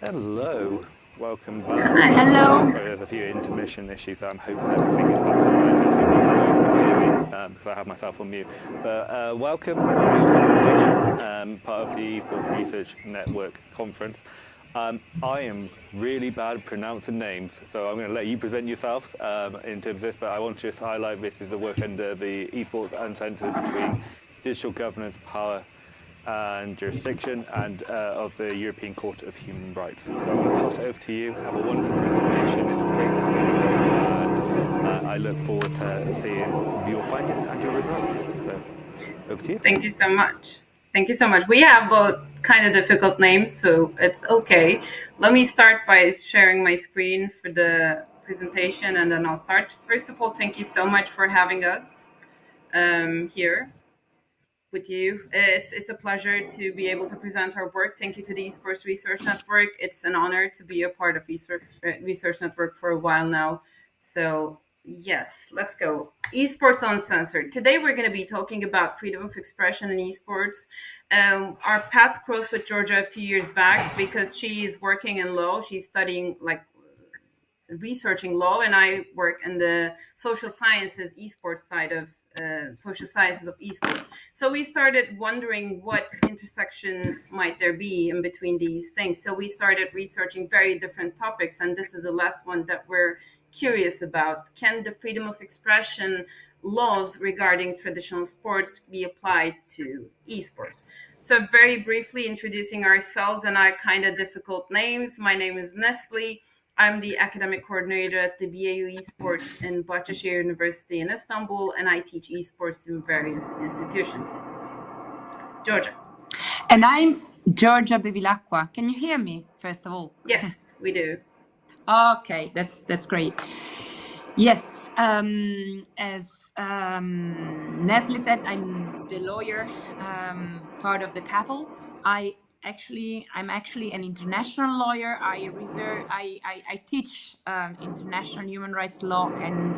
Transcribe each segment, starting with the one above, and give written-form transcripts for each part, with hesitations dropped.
Hello, welcome back. Hello. There's a few intermission issues, so I'm hoping everything is back online and hoping you guys can hear me because I have myself on mute. But welcome to your presentation, part of the Esports Research Network conference. I am really bad at pronouncing names, so I'm going to let you present yourselves in terms of this, but I want to just highlight this is the work under the Esports Uncensored between digital governance, power, and jurisdiction, and of the European Court of Human Rights. So I'm going to pass it over to you. Have a wonderful presentation. It's great to be with us, and I look forward to seeing your findings and your results. So over to you. Thank you so much. Thank you so much. We have both kind of difficult names, so it's okay. Let me start by sharing my screen for the presentation, and then I'll start. First of all, thank you so much for having us here with you. It's a pleasure to be able to present our work. Thank you to the Esports Research Network. It's an honor to be a part of Research Network for a while now. So yes, let's go. Esports Uncensored. Today we're going to be talking about freedom of expression in esports. Our paths crossed with Giorgia a few years back because she is working in law. She's studying researching law, and I work in the social sciences esports side of social sciences of esports. So we started wondering what intersection might there be in between these things. So we started researching very different topics, and this is the last one that we're curious about. Can the freedom of expression laws regarding traditional sports be applied to esports? So very briefly introducing ourselves and our kind of difficult names. My name is Nesli. I'm the academic coordinator at the BAU Esports in Bahcesehir University in Istanbul, and I teach esports in various institutions. Giorgia. And I'm Giorgia Bevilacqua. Can you hear me, first of all? Yes, we do. Okay, that's great. Yes, as Nesli said, I'm the lawyer, part of the couple. I'm actually an international lawyer. I teach international human rights law and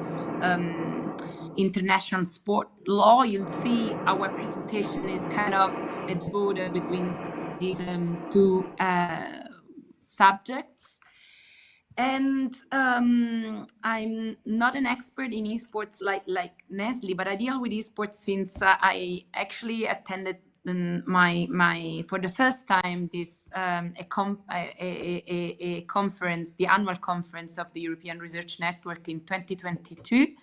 international sport law. You'll see our presentation is kind of at the border between these two subjects. And I'm not an expert in esports like Nesli, but I deal with esports since I actually attended for the first time this a conference, the annual conference of the European Research Network in 2022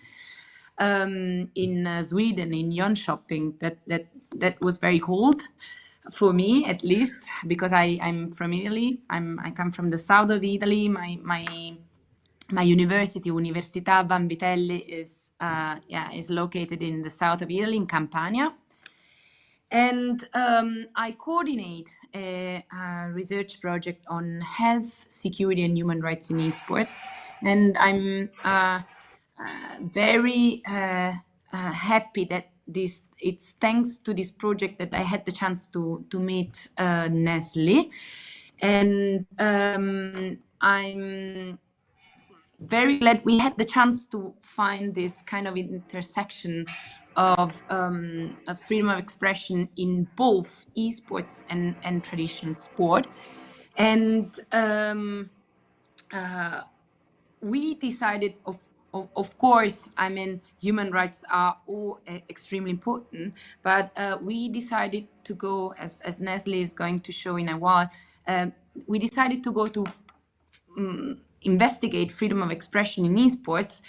in Sweden, in Jönköping. That was very cold for me, at least, because I'm from Italy. I come from the south of Italy. My university, Università Vanvitelli, is located in the south of Italy, in Campania. And I coordinate a research project on health, security, and human rights in esports. And I'm very happy that it's thanks to this project that I had the chance to meet Nesli. And I'm very glad we had the chance to find this kind of intersection of freedom of expression in both esports and traditional sport. And we decided, of course, I mean, human rights are all extremely important, but we decided to go, as Nesli is going to show in a while, we decided to go to investigate freedom of expression in esports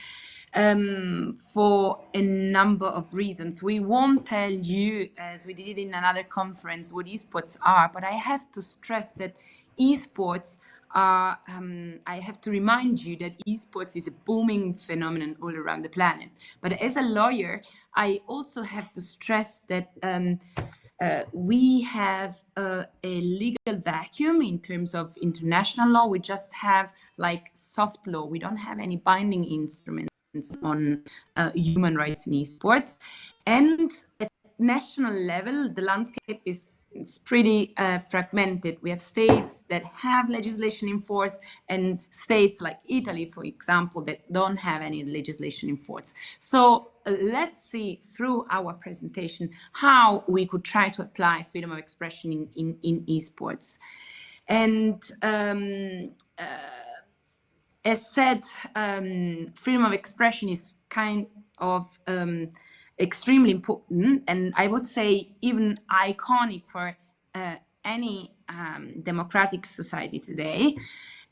for a number of reasons. We won't tell you, as we did in another conference, what esports are, but I have to stress that esports are, I have to remind you that esports is a booming phenomenon all around the planet. But as a lawyer, I also have to stress that we have a legal vacuum in terms of international law. We just have like soft law. We don't have any binding instruments on human rights in esports. And at national level, the landscape is pretty fragmented. We have states that have legislation in force and states like Italy, for example, that don't have any legislation in force. So let's see through our presentation how we could try to apply freedom of expression in esports. And as said, freedom of expression is kind of extremely important, and I would say even iconic for any democratic society today.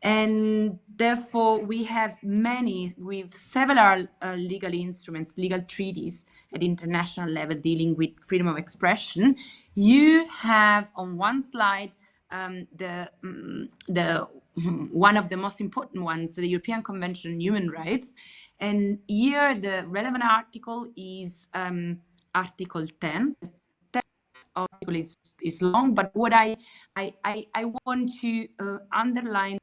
And therefore, we have several legal instruments, legal treaties at international level dealing with freedom of expression. You have on one slide the one of the most important ones, the European Convention on Human Rights. And here the relevant article is Article 10. The article is long, but what I want to underline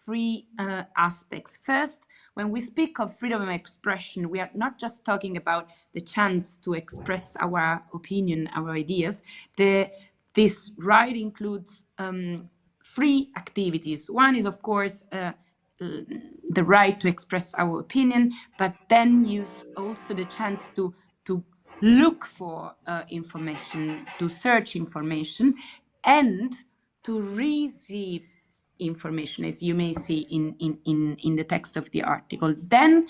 three aspects. First, when we speak of freedom of expression, we are not just talking about the chance to express our opinion, our ideas. This right includes three activities. One is, of course, the right to express our opinion, but then you've also the chance to look for information, to search information, and to receive information, as you may see in the text of the article. Then,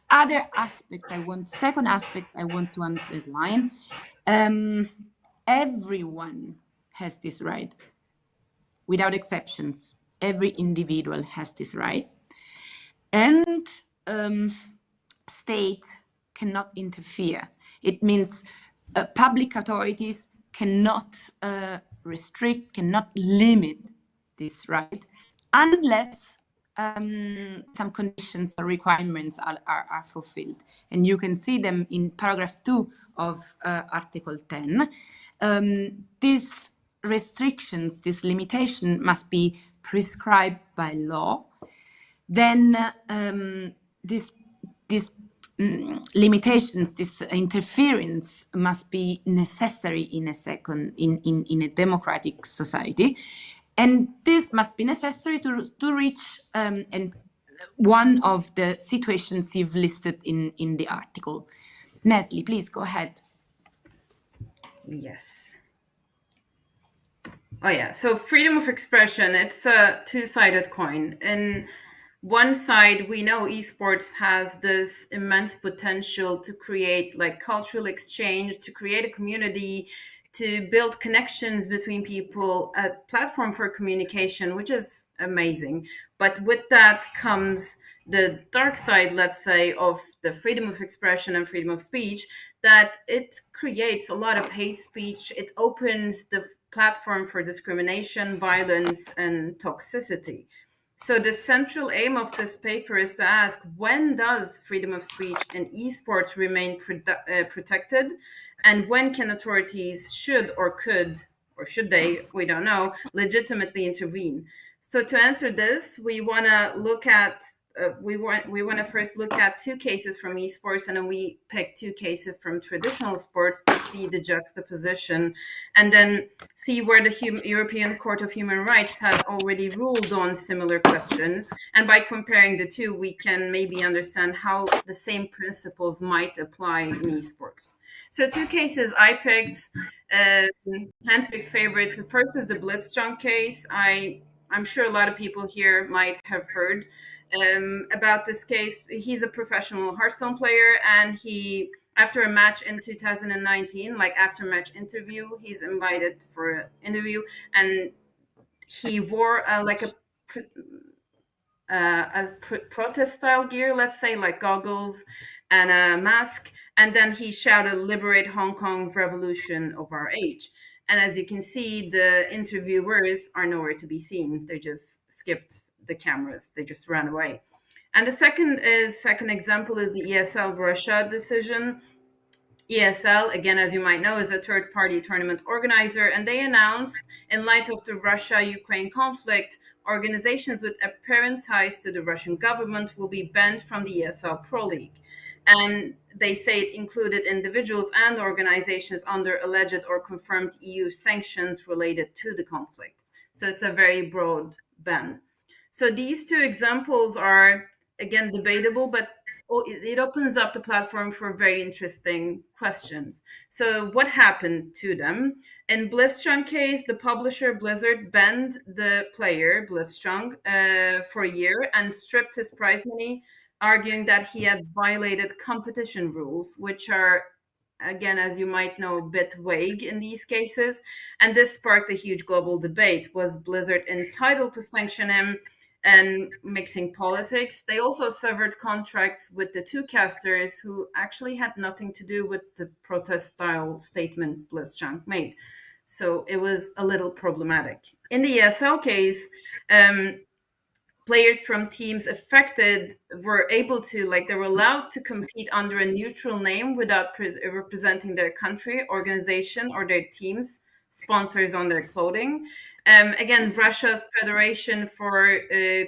second aspect I want to underline, everyone has this right, without exceptions. Every individual has this right. And state cannot interfere. It means public authorities cannot restrict, cannot limit this right unless some conditions or requirements are fulfilled. And you can see them in paragraph 2 of Article 10. These restrictions, this limitation must be prescribed by law. Then these limitations, this interference must be necessary in a democratic society, and this must be necessary to reach and one of the situations you've listed in the article. Nesli, please go ahead. Yes. Oh yeah, so freedom of expression, it's a two-sided coin. And one side, we know esports has this immense potential to create like cultural exchange, to create a community, to build connections between people, a platform for communication, which is amazing. But with that comes the dark side, let's say, of the freedom of expression and freedom of speech, that it creates a lot of hate speech. It opens the platform for discrimination, violence, and toxicity. So the central aim of this paper is to ask, when does freedom of speech in esports remain protected? And when can authorities should they, we don't know, legitimately intervene? So to answer this, we want to look at we want to first look at two cases from esports, and then we pick two cases from traditional sports to see the juxtaposition, and then see where the European Court of Human Rights has already ruled on similar questions. And by comparing the two, we can maybe understand how the same principles might apply in esports. So two cases I picked, handpicked favorites. The first is the Blitzchung case. I'm sure a lot of people here might have heard about this case. He's a professional Hearthstone player, and he, after a match in 2019, like after match interview, he's invited for an interview, and he wore protest style gear, let's say, like goggles and a mask, and then he shouted, "Liberate Hong Kong, revolution of our age." And as you can see, the interviewers are nowhere to be seen. They just skipped the cameras. They just ran away. And the second example is the ESL Russia decision. ESL, again, as you might know, is a third-party tournament organizer, and they announced, in light of the Russia-Ukraine conflict, organizations with apparent ties to the Russian government will be banned from the ESL Pro League. And they say it included individuals and organizations under alleged or confirmed EU sanctions related to the conflict. So it's a very broad ban. So these two examples are, again, debatable, but it opens up the platform for very interesting questions. So what happened to them? In Blitzchung case, the publisher Blizzard banned the player Blitzchung for a year and stripped his prize money, arguing that he had violated competition rules, which are, again, as you might know, a bit vague in these cases. And this sparked a huge global debate. Was Blizzard entitled to sanction him? And mixing politics. They also severed contracts with the two casters who actually had nothing to do with the protest style statement Blitzchung made. So it was a little problematic. In the ESL case, players from teams affected were able to, like, they were allowed to compete under a neutral name without representing their country, organization, or their team's sponsors on their clothing. Again, Russia's Federation for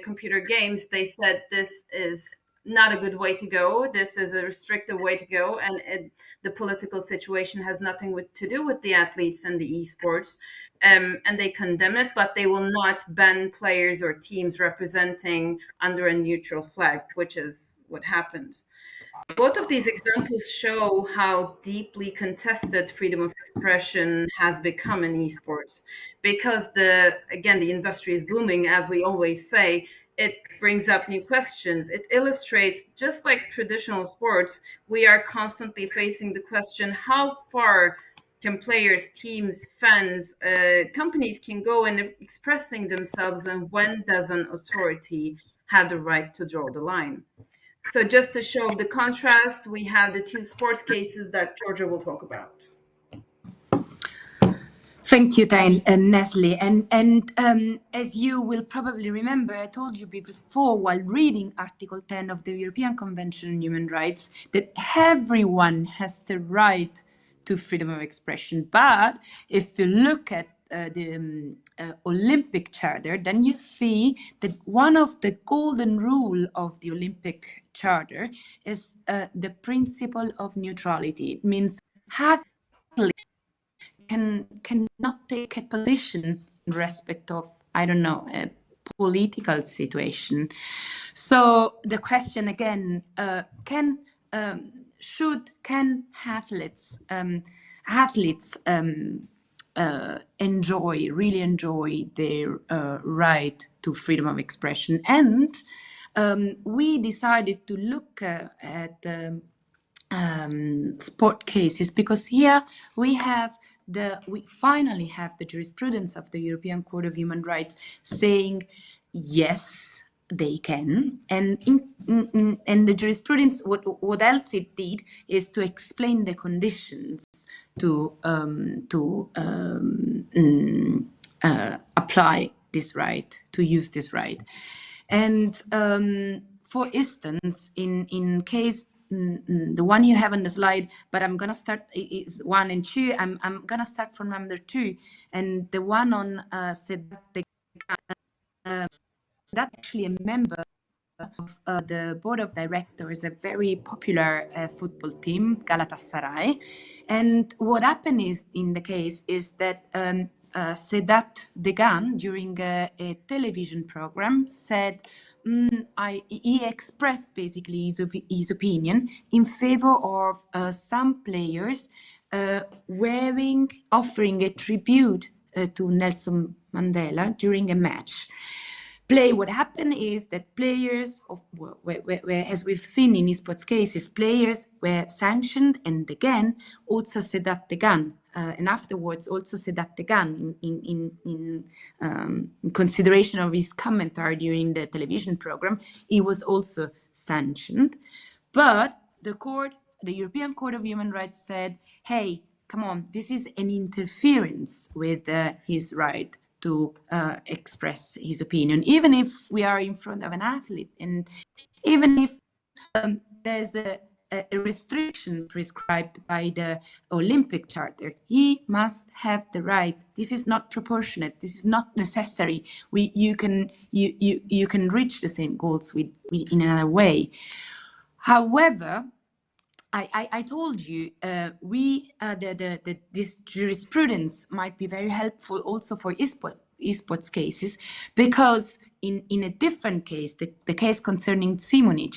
Computer Games, they said this is not a good way to go. This is a restrictive way to go, and the political situation has nothing to do with the athletes and the esports. And they condemn it, but they will not ban players or teams representing under a neutral flag, which is what happens. Both of these examples show how deeply contested freedom of expression has become in esports, because the industry is booming, as we always say. It brings up new questions. It illustrates, just like traditional sports, we are constantly facing the question, how far can players, teams, fans, companies can go in expressing themselves, and when does an authority have the right to draw the line? So just to show the contrast, we have the two sports cases that Giorgia will talk about. Thank you, Nesli. And as you will probably remember, I told you before, while reading Article 10 of the European Convention on Human Rights, that everyone has the right to freedom of expression. But if you look at the Olympic Charter, then you see that one of the golden rule of the Olympic Charter is the principle of neutrality. It means athletes cannot take a position in respect of, I don't know, a political situation. So the question again, can athletes really enjoy their right to freedom of expression? And we decided to look at sport cases, because here we finally have the jurisprudence of the European Court of Human Rights saying yes, they can. And in the jurisprudence, what else it did is to explain the conditions to apply this right, to use this right. And for instance, in case the one you have on the slide, but I'm gonna start is 1 and 2. I'm gonna start from number 2, and the one on Sedat actually a member of the board of directors, a very popular football team, Galatasaray. And what happened is, in the case, is that Sedat Degan, during a television program, said he expressed basically his opinion in favor of some players offering a tribute to Nelson Mandela during a match. What happened is that players, as we've seen in esports cases, players were sanctioned, and again, also Sedat Degan, and afterwards also Sedat Degan, in consideration of his commentary during the television program, he was also sanctioned. But the European Court of Human Rights said, hey, come on, this is an interference with his right to express his opinion, even if we are in front of an athlete, and even if there's a restriction prescribed by the Olympic Charter, he must have the right. This is not proportionate. This is not necessary. You can reach the same goals in another way. However, I told you this jurisprudence might be very helpful also for esports cases, because in a different case, the case concerning Simonic,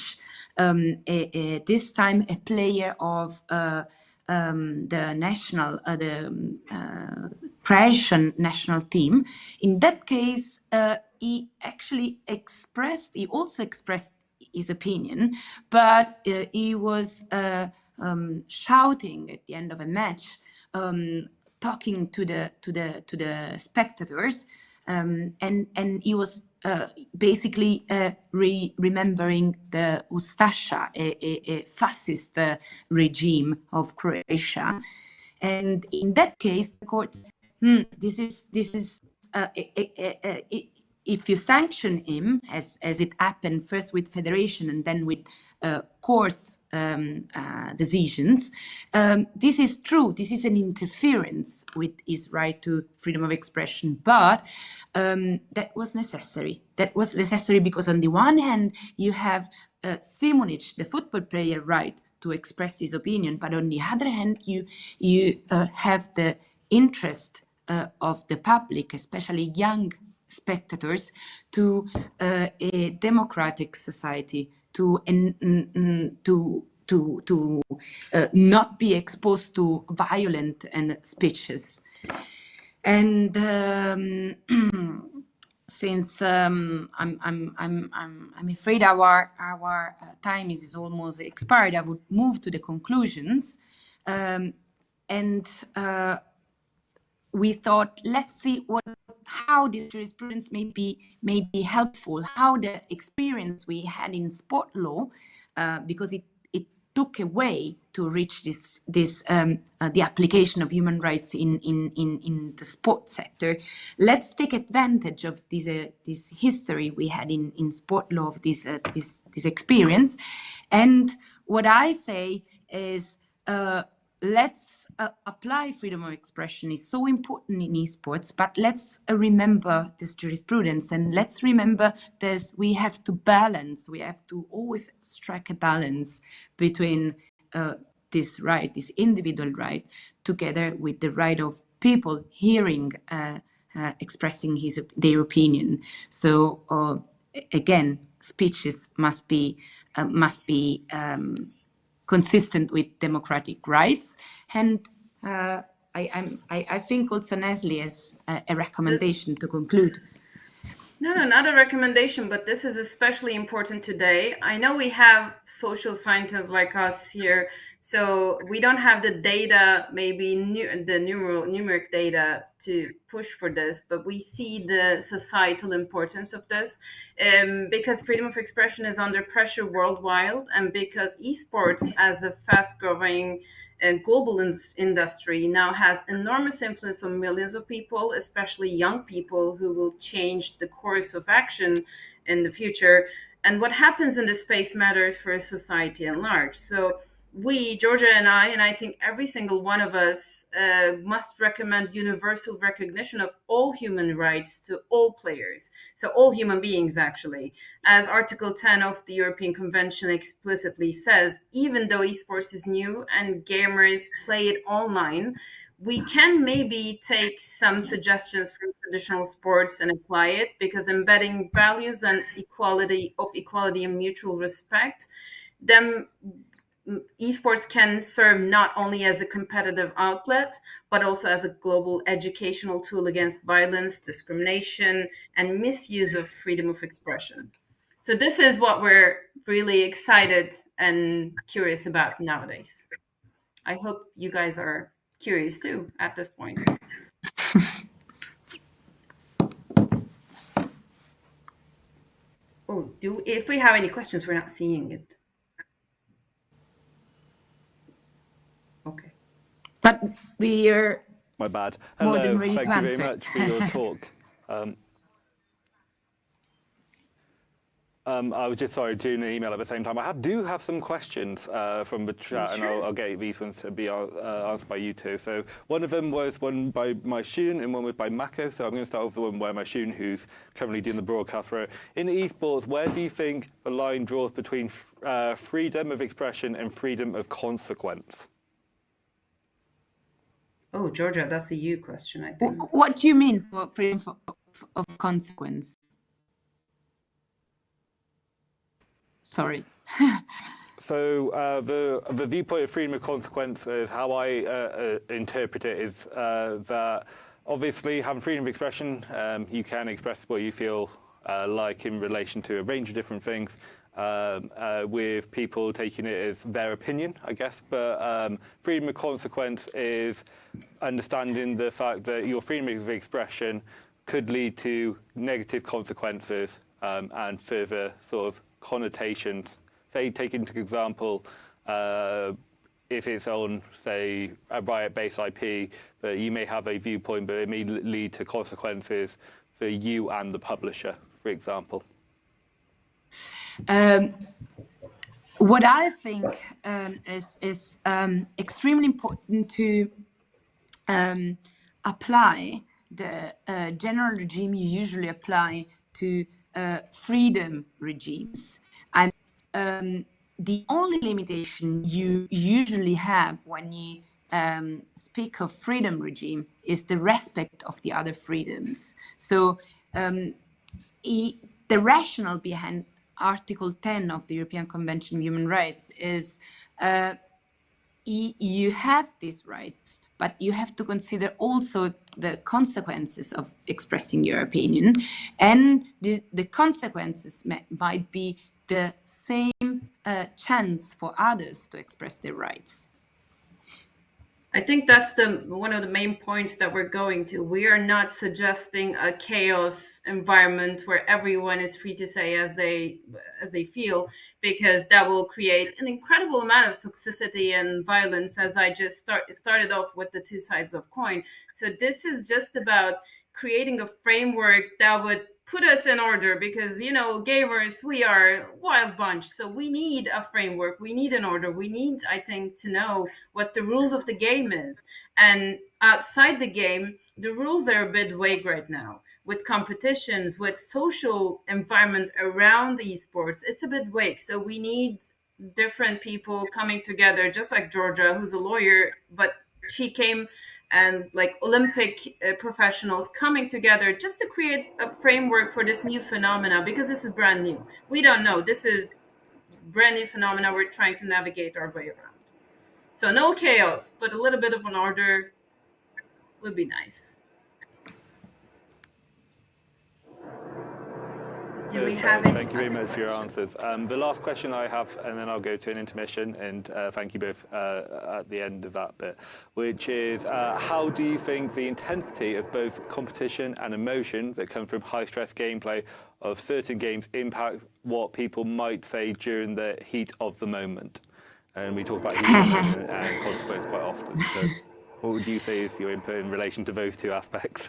this time a player of the national, Croatian national team. In that case, he also expressed his opinion, but he was shouting at the end of a match, talking to the spectators, and he was basically remembering the Ustasha, a fascist regime of Croatia. And in that case, the court said, this is if you sanction him, as it happened first with federation and then with courts decisions, this is true. This is an interference with his right to freedom of expression. But that was necessary. That was necessary because on the one hand, you have Simonic, the football player, right to express his opinion, but on the other hand, you have the interest of the public, especially young spectators, to a democratic society, to not be exposed to violent and speeches. And since I'm afraid our time is almost expired, I would move to the conclusions. We thought, let's see how this jurisprudence may be helpful, how the experience we had in sport law, because it took a way to reach the application of human rights in the sport sector. Let's take advantage of this history we had in sport law, of this experience. And what I say is, let's apply freedom of expression. Is so important in esports, but let's remember this jurisprudence, and let's remember that we have to balance, we have to always strike a balance between this right, this individual right, together with the right of people hearing, expressing their opinion. So again, speeches must be consistent with democratic rights. And I think also Nesli has a recommendation to conclude. No, not a recommendation, but this is especially important today. I know we have social scientists like us here, so we don't have the data, maybe the numeric data to push for this, but we see the societal importance of this, because freedom of expression is under pressure worldwide, and because esports, as a fast-growing global industry, now has enormous influence on millions of people, especially young people who will change the course of action in the future. And what happens in this space matters for society at large. So we, Giorgia and I think every single one of us must recommend universal recognition of all human rights to all players. So all human beings, actually. As Article 10 of the European Convention explicitly says, even though esports is new and gamers play it online, we can maybe take some suggestions from traditional sports and apply it, because embedding values and equality and mutual respect, then esports can serve not only as a competitive outlet, but also as a global educational tool against violence, discrimination, and misuse of freedom of expression. So this is what we're really excited and curious about nowadays. I hope you guys are curious too at this point. Oh, if we have any questions, we're not seeing it. Okay. But we are My bad. more Hello, than ready thank to you answer. very much for your talk. I was just doing an email at the same time. I do have some questions from the chat, and I'll get these ones to be answered by you two. So one of them was one by my student and one was by Mako. So I'm going to start with the one by my student who's currently doing the broadcast for it. In esports, where do you think the line draws between freedom of expression and freedom of consequence? Oh, Giorgia, that's a you question, I think. What do you mean for freedom of consequence? Sorry. So the viewpoint of freedom of consequence is how I interpret it is that obviously having freedom of expression, you can express what you feel like in relation to a range of different things, with people taking it as their opinion, I guess. But freedom of consequence is understanding the fact that your freedom of expression could lead to negative consequences and further sort of connotations. Say, take into example, if it's on, say, a riot-based IP, that you may have a viewpoint, but it may lead to consequences for you and the publisher, for example. What I think is extremely important to apply the general regime you usually apply to freedom regimes. And the only limitation you usually have when you speak of freedom regime is the respect of the other freedoms. So the rationale behind Article 10 of the European Convention on Human Rights is you have these rights, but you have to consider also the consequences of expressing your opinion. And the consequences might be the same chance for others to express their rights. I think that's one of the main points that we're going to. We are not suggesting a chaos environment where everyone is free to say as they feel, because that will create an incredible amount of toxicity and violence, as I just started off with the two sides of coin. So this is just about creating a framework that would put us in order, because, you know, gamers, we are a wild bunch. So we need a framework. We need an order. We need, I think, to know what the rules of the game is. And outside the game, the rules are a bit vague right now. With competitions, with social environment around esports, it's a bit vague. So we need different people coming together, just like Giorgia, who's a lawyer, but she came, and like Olympic professionals coming together just to create a framework for this new phenomena, because this is brand new. We don't know. This is brand new phenomena we're trying to navigate our way around. So no chaos, but a little bit of an order would be nice. Do we have any? Thank you very much for your answers. The last question I have, and then I'll go to an intermission, and thank you both at the end of that bit, which is how do you think the intensity of both competition and emotion that comes from high-stress gameplay of certain games impact what people might say during the heat of the moment? And we talk about heat of the moment and consequence quite often. So what would you say is your input in relation to those two aspects?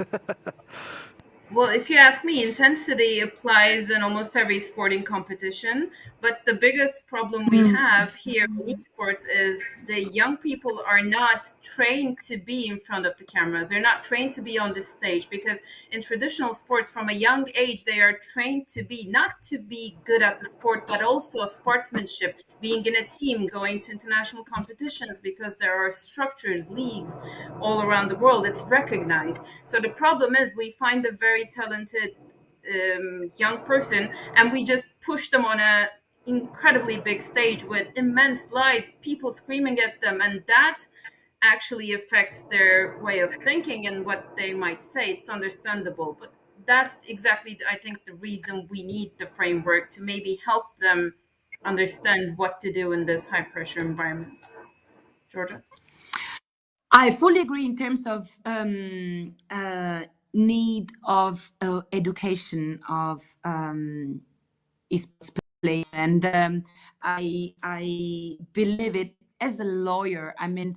Well, if you ask me, intensity applies in almost every sporting competition. But the biggest problem we have here in esports is the young people are not trained to be in front of the cameras. They're not trained to be on the stage, because in traditional sports from a young age, they are trained to be, not to be good at the sport, but also sportsmanship, being in a team, going to international competitions, because there are structures, leagues all around the world. It's recognized. So the problem is we find a very talented young person, and we just push them on a incredibly big stage with immense lights, people screaming at them, and that actually affects their way of thinking and what they might say. It's understandable, but that's exactly, I think, the reason we need the framework, to maybe help them understand what to do in this high pressure environments. Giorgia? I fully agree in terms of need of education of esports players, and I believe it as a lawyer. I mean,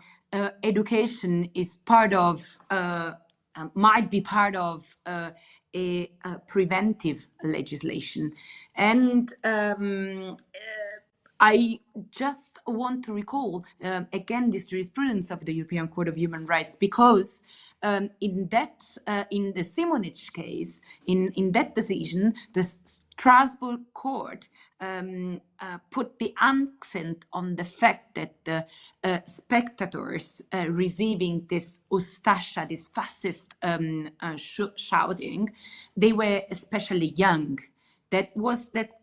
education is part of might be part of a preventive legislation. And I just want to recall again this jurisprudence of the European Court of Human Rights, because in the Simonic case, in that decision, the Strasbourg court put the accent on the fact that the spectators receiving this ustasha, this fascist shouting, they were especially young. That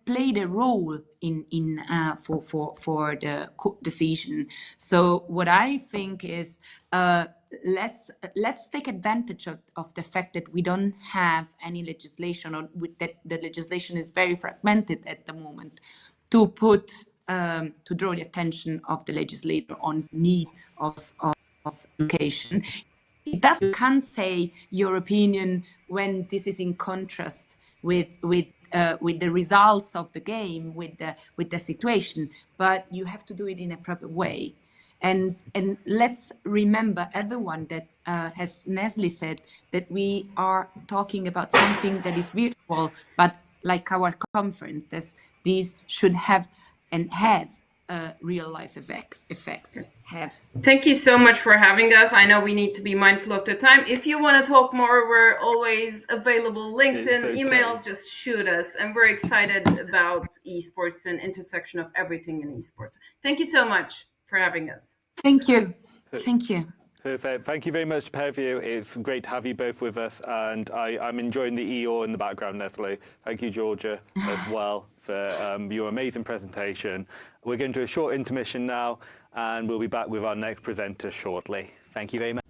played a role in for the decision. So what I think is let's take advantage of the fact that we don't have any legislation, or that the legislation is very fragmented at the moment, to draw the attention of the legislator on need of education. You can't say your opinion when this is in contrast with the results of the game, with the situation, but you have to do it in a proper way. And let's remember, everyone, that as Nesli said, that we are talking about something that is virtual, but like our conference, these should have and have real life effects. Thank you so much for having us. I know we need to be mindful of the time. If you want to talk more, we're always available. LinkedIn, emails, just shoot us. And we're excited about esports and intersection of everything in esports. Thank you so much for having us. Thank you. Thank you. Perfect. Thank you very much, pair of you. It's great to have you both with us, and I'm enjoying the EO in the background, Nesli. Thank you, Giorgia, as well, for your amazing presentation. We're going to do a short intermission now, and we'll be back with our next presenter shortly. Thank you very much.